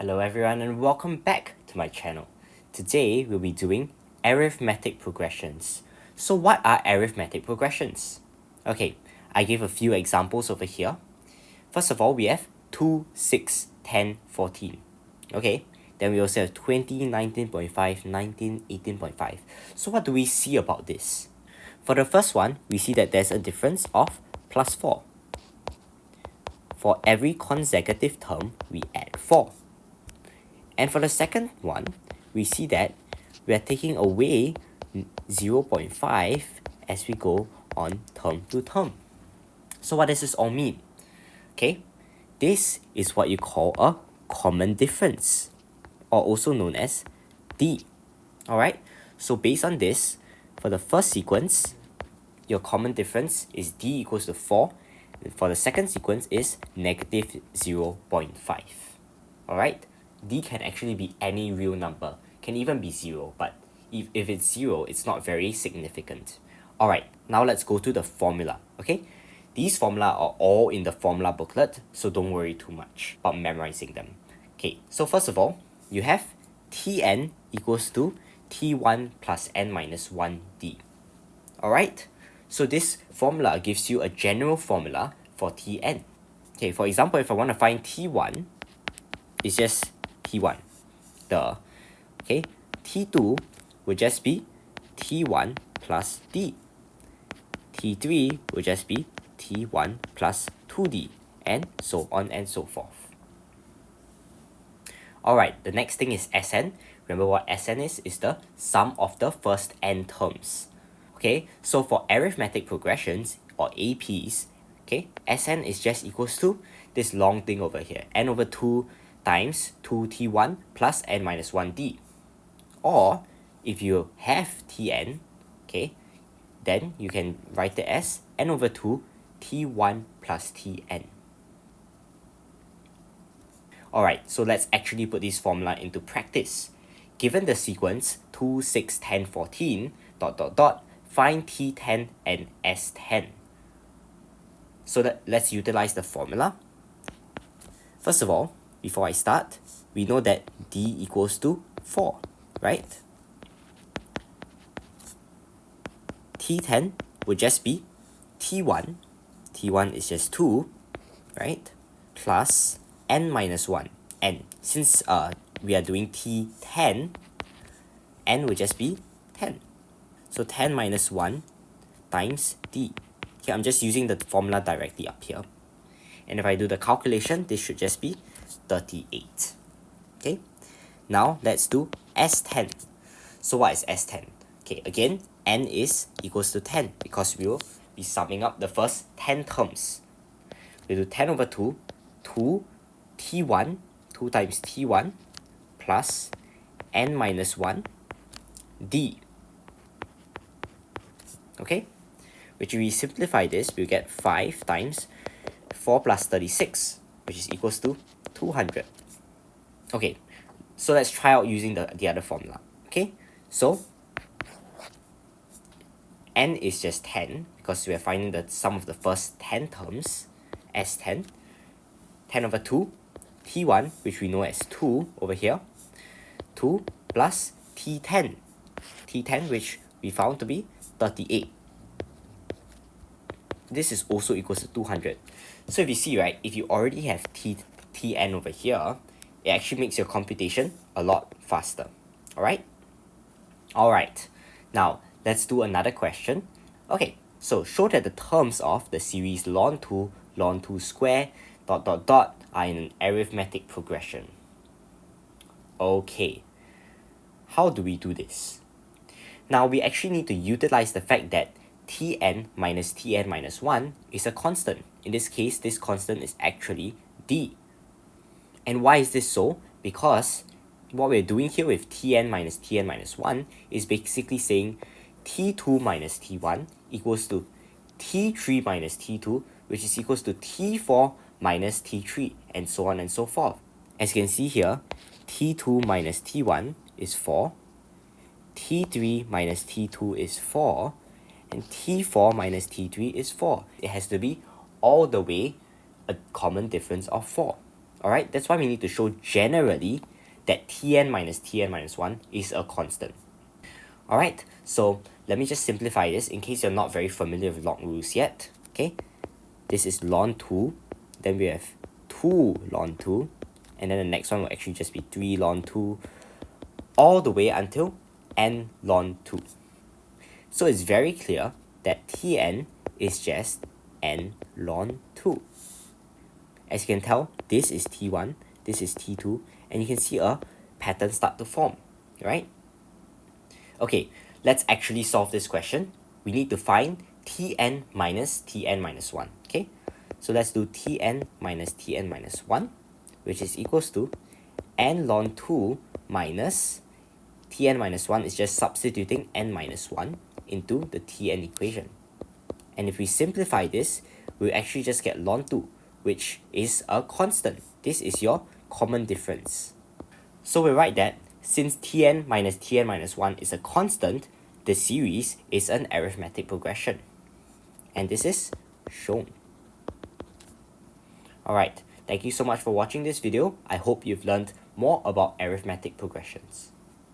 Hello everyone and welcome back to my channel. Today we'll be doing arithmetic progressions. So what are arithmetic progressions? Okay, I gave a few examples over here. First of all, we have 2, 6, 10, 14. Okay, then we also have 20, 19.5, 19, 18.5. So what do we see about this? For the first one, we see that there's a difference of plus 4. For every consecutive term, we add 4. And for the second one, we see that we are taking away 0.5 as we go on term to term. So what does this all mean? Okay, this is what you call a common difference, or also known as D. Alright, so based on this, for the first sequence, your common difference is D equals to 4. For the second sequence is negative 0.5. Alright, D can actually be any real number, can even be 0, but if it's 0, it's not very significant. Alright, now let's go to the formula, okay? These formula are all in the formula booklet, so don't worry too much about memorizing them. Okay, so first of all, you have Tn equals to T1 plus n minus 1D. Alright, so this formula gives you a general formula for Tn. Okay, for example, if I want to find T1, it's just T1. Okay, T2 would just be T1 plus D. T3 would just be T1 plus 2D, and so on and so forth. Alright, the next thing is Sn. Remember what Sn is? It's the sum of the first n terms. Okay, so for arithmetic progressions, or APs, okay, Sn is just equals to this long thing over here, n over 2 times 2t1 plus n minus 1d. Or, if you have tn, okay, then you can write it as n over 2 t1 plus tn. Alright, so let's actually put this formula into practice. Given the sequence 2, 6, 10, 14, ... find T10 and S10. So let's utilize the formula. First of all, before I start, we know that D equals to 4, right? T10 would just be T1. T1 is just 2, right? Plus n minus 1. N. Since we are doing T10, n would just be 10. So 10 minus 1 times D. Okay, I'm just using the formula directly up here. And if I do the calculation, this should just be 38. Okay, now let's do S10. So what is S10? Okay, again, n is equals to 10 because we will be summing up the first 10 terms. We do 10 over 2, 2 T1, 2 times T1 plus n minus 1 D. Okay, which if we simplify this, we'll get 5 times 4 plus 36, which is equals to 200. Okay, so let's try out using the other formula. Okay, so n is just 10 because we are finding the sum of the first 10 terms as 10. 10 over 2, T1, which we know as 2 over here, 2 plus T10. T10, which we found to be 38. This is also equals to 200. So if you see, right, if you already have Tn over here, it actually makes your computation a lot faster. Alright? Alright, now let's do another question. Okay, so show that the terms of the series ln 2 square ... are in an arithmetic progression. Okay, how do we do this? Now we actually need to utilize the fact that Tn minus 1 is a constant. In this case, this constant is actually D. And why is this so? Because what we're doing here with Tn minus 1 is basically saying T2 minus T1 equals to T3 minus T2, which is equals to T4 minus T3, and so on and so forth. As you can see here, T2 minus T1 is 4, T3 minus T2 is 4, and T4 minus T3 is 4. It has to be all the way a common difference of 4. Alright, that's why we need to show generally that Tn minus 1 is a constant. Alright, so let me just simplify this in case you're not very familiar with log rules yet. Okay, this is ln 2, then we have 2 ln 2, and then the next one will actually just be 3 ln 2, all the way until n ln 2. So it's very clear that Tn is just n ln 2. As you can tell, this is T1, this is T2, and you can see a pattern start to form, right? Okay, let's actually solve this question. We need to find Tn minus 1, okay? So let's do Tn minus 1, which is equals to n ln 2 minus Tn minus 1 is just substituting n minus 1 into the Tn equation. And if we simplify this, we'll actually just get ln 2, which is a constant. This is your common difference. So we write that since Tn minus 1 is a constant, the series is an arithmetic progression. And this is shown. Alright, thank you so much for watching this video. I hope you've learned more about arithmetic progressions.